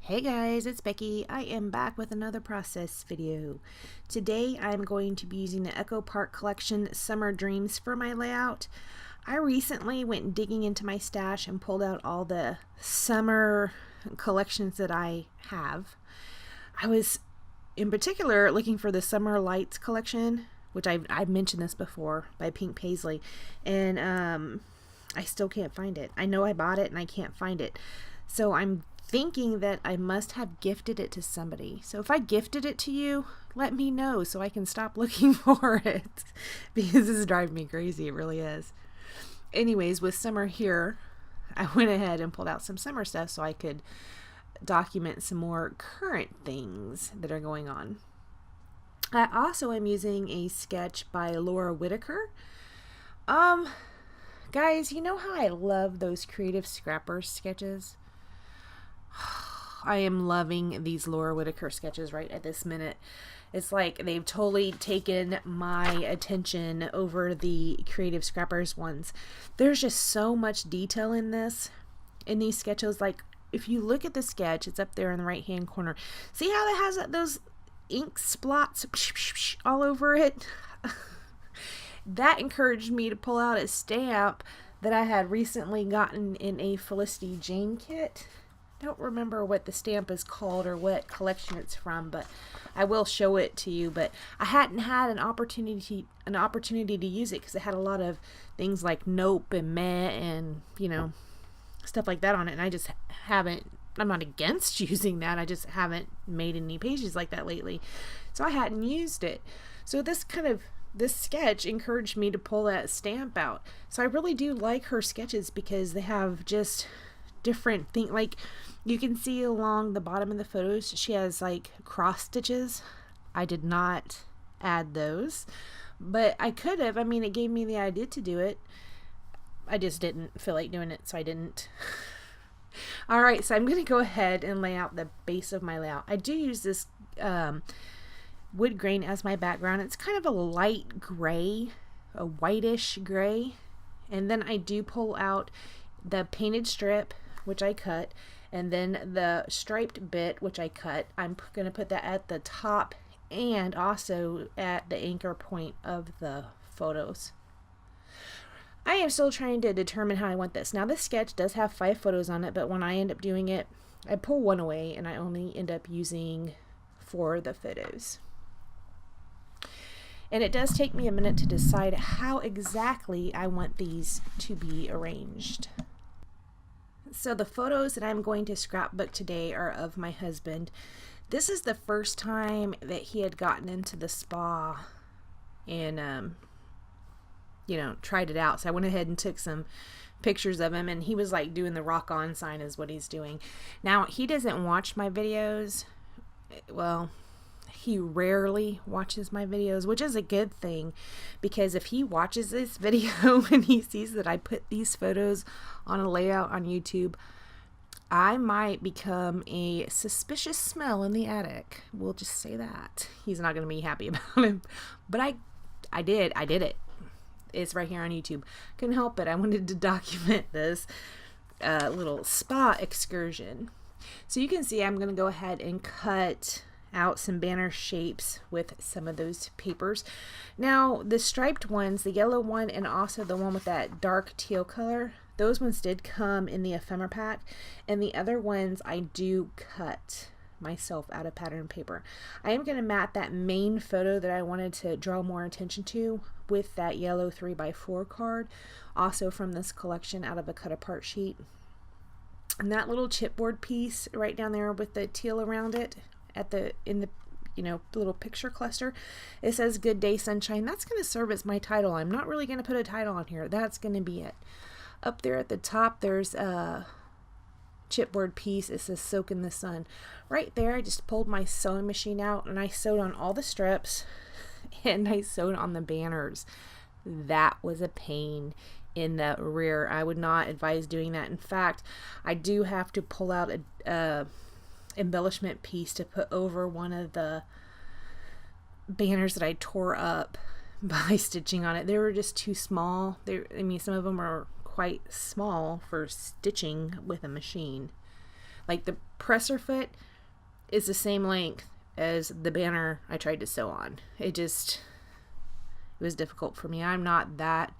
Hey guys, it's Becky. I am back with another process video. Today I'm going to be using the Echo Park Collection Summer Dreams for my layout. I recently went digging into my stash and pulled out all the summer collections that I have. I was in particular looking for the Summer Lights collection, which I've mentioned this before, by Pink Paisley, and I still can't find it. I know I bought it and I can't find it. So I'm thinking that I must have gifted it to somebody. So if I gifted it to you, let me know so I can stop looking for it, because this is driving me crazy. It really is. Anyways, with summer here, I went ahead and pulled out some summer stuff so I could document some more current things that are going on. I also am using a sketch by Laura Whitaker. Guys, you know how I love those creative scrappers sketches? I am loving these Laura Whitaker sketches right at this minute. It's like they've totally taken my attention over the creative scrappers ones. There's just so much detail in these sketches. Like, if you look at the sketch, it's up there in the right hand corner. See how that has those ink splots all over it? That encouraged me to pull out a stamp that I had recently gotten in a Felicity Jane kit. Don't remember what the stamp is called or what collection it's from, but I will show it to you. But I hadn't had an opportunity to use it because it had a lot of things like nope and meh and, you know, stuff like that on it, and I just haven't. I'm not against using that, I just haven't made any pages like that lately, so I hadn't used it. So this sketch encouraged me to pull that stamp out. So I really do like her sketches because they have just different things. Like, you can see along the bottom of the photos, she has like cross stitches. I did not add those, but I could have. I mean, it gave me the idea to do it. I just didn't feel like doing it, so I didn't. Alright, so I'm going to go ahead and lay out the base of my layout. I do use this wood grain as my background. It's kind of a light gray, a whitish gray, and then I do pull out the painted strip, which I cut, and then the striped bit, which I cut. I'm going to put that at the top and also at the anchor point of the photos. I am still trying to determine how I want this. Now, this sketch does have 5 photos on it, but when I end up doing it, I pull one away and I only end up using 4 of the photos. And it does take me a minute to decide how exactly I want these to be arranged. So the photos that I'm going to scrapbook today are of my husband. This is the first time that he had gotten into the spa and you know, tried it out. So I went ahead and took some pictures of him, and he was like doing the rock on sign is what he's doing. Now, he doesn't watch my videos. Well, he rarely watches my videos, which is a good thing, because if he watches this video and he sees that I put these photos on a layout on YouTube, I might become a suspicious smell in the attic. We'll just say that. He's not going to be happy about it. But I did it. It's right here on YouTube. Couldn't help it. I wanted to document this little spa excursion. So you can see I'm going to go ahead and cut out some banner shapes with some of those papers. Now, the striped ones, the yellow one and also the one with that dark teal color, those ones did come in the ephemera pack, and the other ones I do cut myself out of pattern paper. I am going to mat that main photo that I wanted to draw more attention to with that yellow 3x4 card, also from this collection out of a cut apart sheet. And that little chipboard piece right down there with the teal around it in the little picture cluster, it says Good Day Sunshine. That's going to serve as my title. I'm not really going to put a title on here. That's going to be it. Up there at the top, there's a chipboard piece. It says Soak in the Sun. Right there, I just pulled my sewing machine out and I sewed on all the strips and I sewed on the banners. That was a pain in the rear. I would not advise doing that. In fact, I do have to pull out a embellishment piece to put over one of the banners that I tore up by stitching on it. They were just too small. Some of them are quite small for stitching with a machine. Like the presser foot is the same length as the banner I tried to sew on. It was difficult for me. I'm not that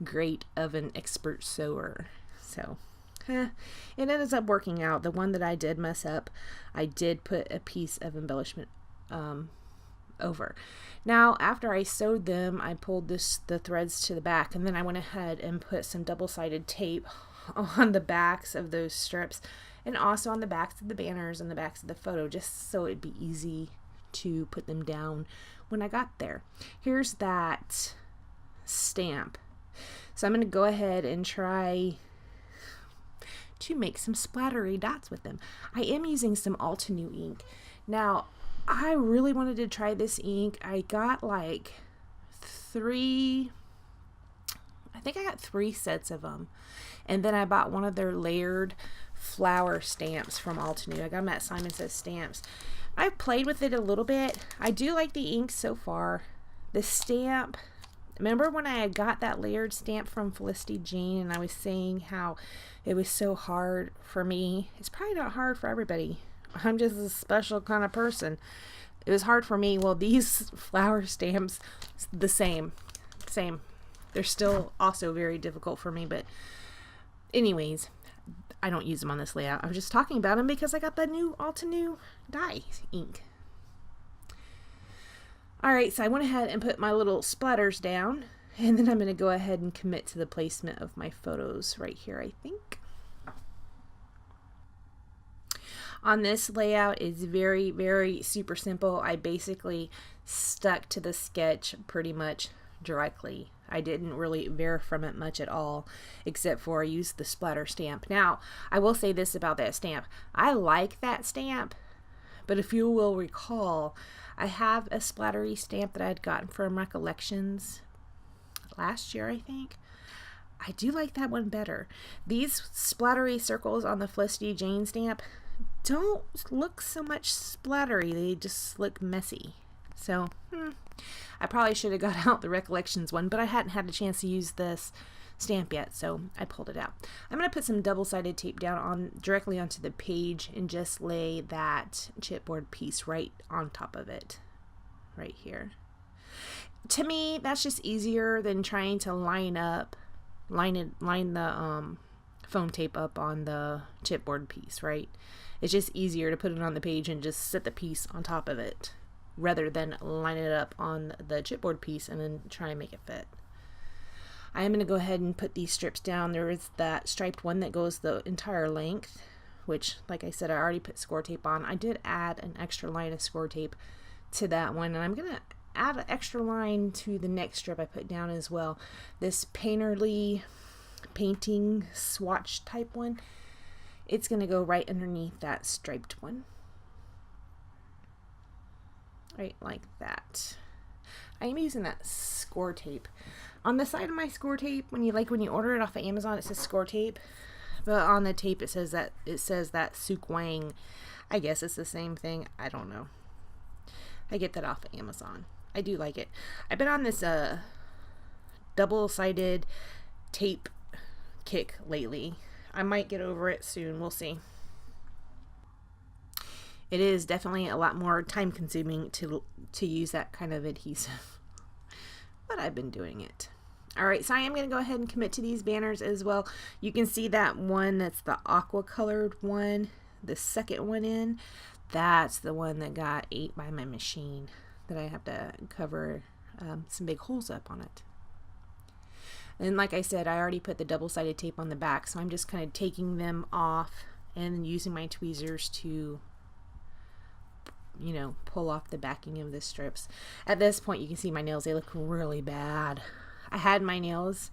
great of an expert sewer. So it ends up working out. The one that I did mess up, I did put a piece of embellishment over. Now, after I sewed them, I pulled the threads to the back, and then I went ahead and put some double-sided tape on the backs of those strips, and also on the backs of the banners and the backs of the photo, just so it'd be easy to put them down when I got there. Here's that stamp. So I'm going to go ahead and try to make some splattery dots with them. I am using some Altenew ink. Now, I really wanted to try this ink. I got like I got 3 sets of them. And then I bought one of their layered flower stamps from Altenew. I got them at Simon Says Stamps. I've played with it a little bit. I do like the ink so far. The stamp, remember when I got that layered stamp from Felicity Jane and I was saying how it was so hard for me? It's probably not hard for everybody. I'm just a special kind of person. It was hard for me. Well, these flower stamps, the same. They're still also very difficult for me, but anyways, I don't use them on this layout. I was just talking about them because I got the new Altenew dye ink. Alright, so I went ahead and put my little splatters down, and then I'm going to go ahead and commit to the placement of my photos right here, I think. On this layout is very, very super simple. I basically stuck to the sketch pretty much directly. I didn't really veer from it much at all, except for I used the splatter stamp. Now, I will say this about that stamp. I like that stamp, but if you will recall, I have a splattery stamp that I had gotten from Recollections last year, I think. I do like that one better. These splattery circles on the Felicity Jane stamp don't look so much splattery. They just look messy. So, I probably should have got out the Recollections one, but I hadn't had a chance to use this stamp yet, so I pulled it out. I'm going to put some double-sided tape down directly onto the page and just lay that chipboard piece right on top of it, right here. To me, that's just easier than trying to line the foam tape up on the chipboard piece, right? It's just easier to put it on the page and just set the piece on top of it, rather than line it up on the chipboard piece and then try and make it fit. I am going to go ahead and put these strips down. There is that striped one that goes the entire length, which, like I said, I already put score tape on. I did add an extra line of score tape to that one, and I'm going to add an extra line to the next strip I put down as well. This Painterly painting swatch type one, it's going to go right underneath that striped one. Right like that. I am using that score tape. On the side of my score tape, when you order it off of Amazon, it says score tape, but on the tape it says that Suk Wang. I guess it's the same thing. I don't know. I get that off of Amazon. I do like it. I've been on this double-sided tape kick lately. I might get over it soon. We'll see. It is definitely a lot more time consuming to use that kind of adhesive, but I've been doing it. Alright, so I am going to go ahead and commit to these banners as well. You can see that one that's the aqua colored one, the second one in, that's the one that got ate by my machine, that I have to cover some big holes up on it. And like I said, I already put the double-sided tape on the back, so I'm just kind of taking them off and using my tweezers to, you know, pull off the backing of the strips. At this point, you can see my nails. They look really bad. I had my nails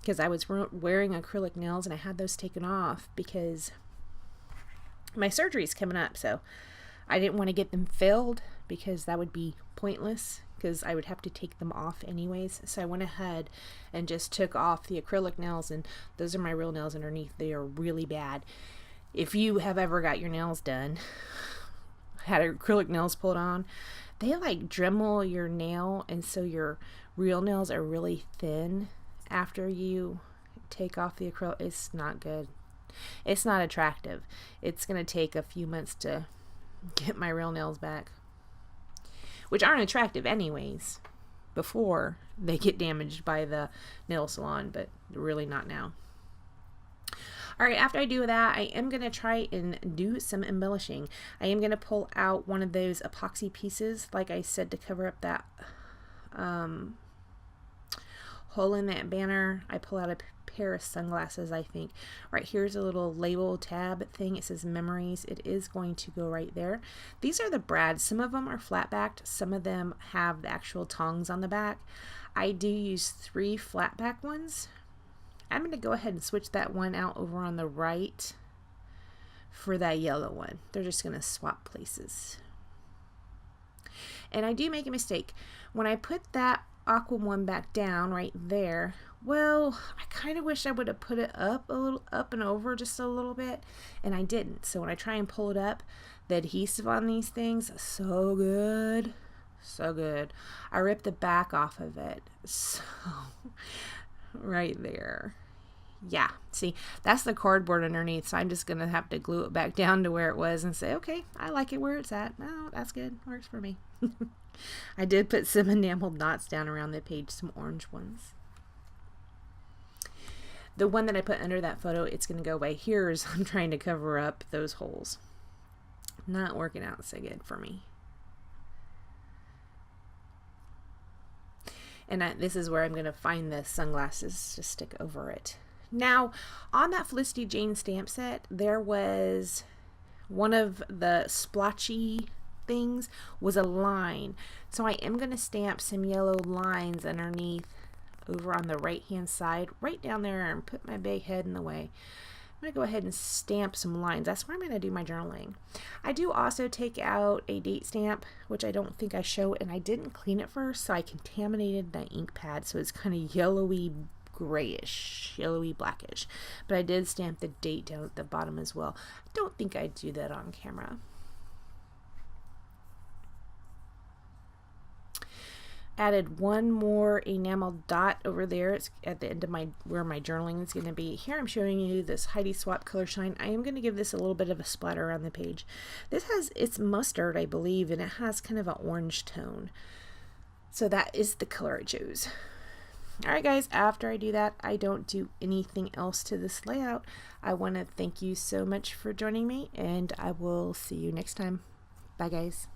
because I was wearing acrylic nails, and I had those taken off because my surgery's coming up, so I didn't want to get them filled because that would be pointless because I would have to take them off anyways. So I went ahead and just took off the acrylic nails, and those are my real nails underneath. They are really bad. If you have ever got your nails done, had acrylic nails pulled on, they like Dremel your nail, and so your real nails are really thin after you take off the acrylic. It's not good. It's not attractive. It's going to take a few months to get my real nails back, which aren't attractive anyways, before they get damaged by the nail salon, but really not now. All right, after I do that, I am going to try and do some embellishing. I am going to pull out one of those epoxy pieces, like I said, to cover up that hole in that banner. I pull out a pair of sunglasses, I think. Right here's a little label tab thing. It says memories. It is going to go right there. These are the brads. Some of them are flat backed. Some of them have the actual tongs on the back. I do use 3 flat back ones. I'm going to go ahead and switch that one out over on the right for that yellow one. They're just going to swap places. And I do make a mistake. When I put that aqua one back down right there, well, I kind of wish I would have put it up a little, up and over just a little bit, and I didn't. So when I try and pull it up, the adhesive on these things, so good. So good. I ripped the back off of it. So right there. Yeah, see, that's the cardboard underneath, so I'm just going to have to glue it back down to where it was and say, okay, I like it where it's at. Oh, that's good. Works for me. I did put some enameled dots down around the page, some orange ones. The one that I put under that photo, it's going to go away. Here's, I'm trying to cover up those holes. Not working out so good for me. And this is where I'm going to find the sunglasses to stick over it. Now, on that Felicity Jane stamp set, there was one of the splotchy things was a line. So I am going to stamp some yellow lines underneath over on the right hand side, right down there, and put my big head in the way. I'm going to go ahead and stamp some lines. That's where I'm going to do my journaling. I do also take out a date stamp, which I don't think I show, and I didn't clean it first, so I contaminated the ink pad, so it's kind of yellowy grayish, yellowy blackish. But I did stamp the date down at the bottom as well. I don't think I'd do that on camera. Added one more enamel dot over there. It's at the end of where my journaling is going to be. Here I'm showing you this Heidi Swap color shine. I am going to give this a little bit of a splatter around the page. This has, it's mustard, I believe, and it has kind of an orange tone. So that is the color I chose. Alright guys, after I do that, I don't do anything else to this layout. I want to thank you so much for joining me, and I will see you next time. Bye guys.